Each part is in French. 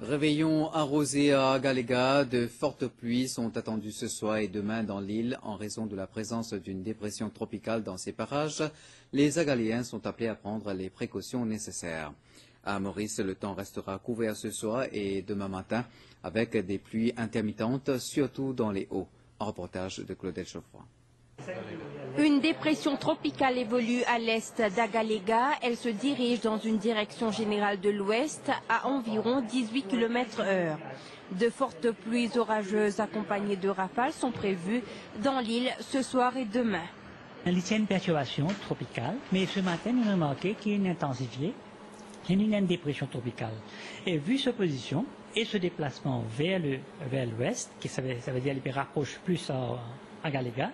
Réveillon arrosé à Agaléga, de fortes pluies sont attendues ce soir et demain dans l'île en raison de la présence d'une dépression tropicale dans ces parages. Les Agaléens sont appelés à prendre les précautions nécessaires. À Maurice, le temps restera couvert ce soir et demain matin avec des pluies intermittentes, surtout dans les hauts. Un reportage de Claudel Geoffroy. Une dépression tropicale évolue à l'est d'Agaléga. Elle se dirige dans une direction générale de l'ouest à environ 18 km/h. De fortes pluies orageuses accompagnées de rafales sont prévues dans l'île ce soir et demain. Il y a une perturbation tropicale, mais ce matin, nous avons remarqué qu'il y a une intensifiée. Il y a une dépression tropicale. Et vu sa position et ce déplacement vers l'ouest, ça veut dire qu'il rapproche plus à Agaléga,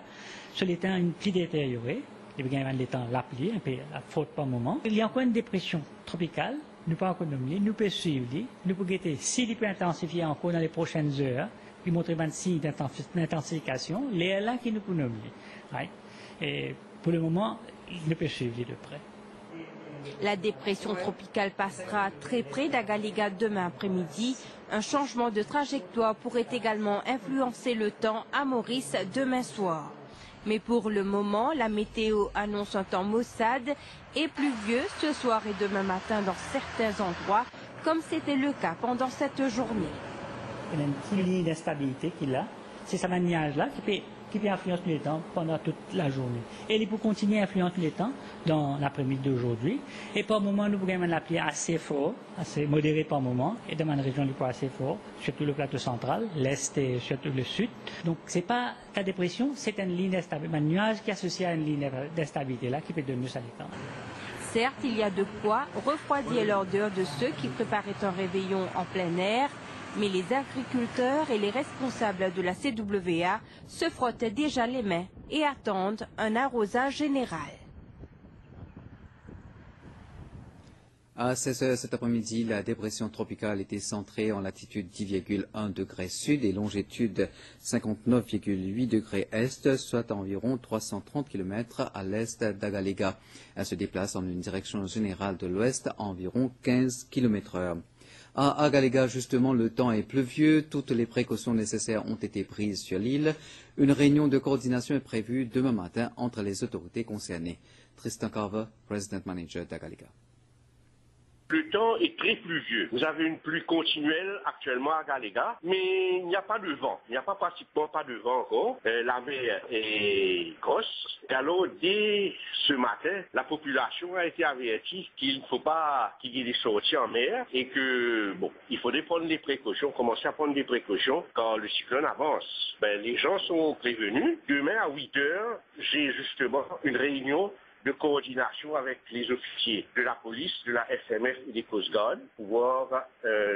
sur les temps un petit détérioré, il y a le temps l'appli, un peu la faute par moment. Il y a encore une dépression tropicale, nous pas encore nommer, nous pouvons suivre, nous pouvons guetter s'il peut intensifier encore dans les prochaines heures, puis montrer 26 d'intensification, les là qui nous pouvons nommer. Ouais. Et pour le moment, nous pouvons suivre de près. La dépression tropicale passera très près d'Agaléga demain après-midi. Un changement de trajectoire pourrait également influencer le temps à Maurice demain soir. Mais pour le moment, la météo annonce un temps maussade et pluvieux ce soir et demain matin dans certains endroits, comme c'était le cas pendant cette journée. Il y a une petite ligne d'instabilité qu'il a. C'est ce nuage-là qui peut influencer tous les temps pendant toute la journée. Et il peut continuer à influencer les temps dans l'après-midi d'aujourd'hui. Et par moment, nous pouvons l'appeler assez fort, assez modéré par moment. Et dans ma région, il peut assez fort, surtout le plateau central, l'est et surtout le sud. Donc, c'est pas la dépression, c'est une ligne d'instabilité, un nuage qui est associé à une ligne d'instabilité là qui peut donner ça les temps. Certes, il y a de quoi refroidir l'ordure de ceux qui préparaient un réveillon en plein air. Mais les agriculteurs et les responsables de la CWA se frottent déjà les mains et attendent un arrosage général. À 16h cet après-midi, la dépression tropicale était centrée en latitude 10,1 degrés sud et longitude 59,8 degrés est, soit à environ 330 km à l'est d'Agaléga. Elle se déplace en une direction générale de l'ouest à environ 15 km/h. À Agaléga, justement, le temps est pluvieux. Toutes les précautions nécessaires ont été prises sur l'île. Une réunion de coordination est prévue demain matin entre les autorités concernées. Tristan Carver, President Manager d'Agaléga. Le temps est très pluvieux. Vous avez une pluie continuelle actuellement à Agaléga, mais il n'y a pas de vent. Il n'y a pas pratiquement pas de vent encore. La mer est grosse. Et alors, dès ce matin, la population a été avertie qu'il ne faut pas qu'il y ait des sorties en mer et que, bon, il faudrait prendre des précautions, commencer à prendre des précautions quand le cyclone avance. Les gens sont prévenus. Demain à 8 heures, j'ai justement une réunion de coordination avec les officiers de la police, de la SMF et des Coast Guard, pour pouvoir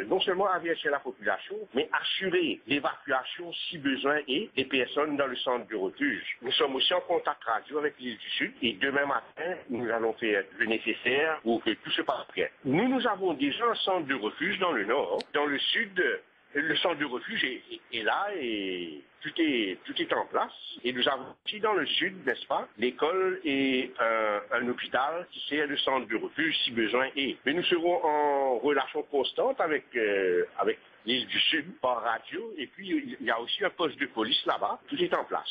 non seulement avertir la population, mais assurer l'évacuation, si besoin est, des personnes dans le centre de refuge. Nous sommes aussi en contact radio avec l'île du Sud et demain matin, nous allons faire le nécessaire pour que tout se passe bien. Nous avons déjà un centre de refuge dans le nord. Dans le sud, le centre de refuge est là et tout est en place. Et nous avons aussi dans le sud, n'est-ce pas, l'école et un hôpital qui sert de centre de refuge si besoin est. Mais nous serons en relation constante avec l'île du Sud par radio. Et puis il y a aussi un poste de police là-bas. Tout est en place.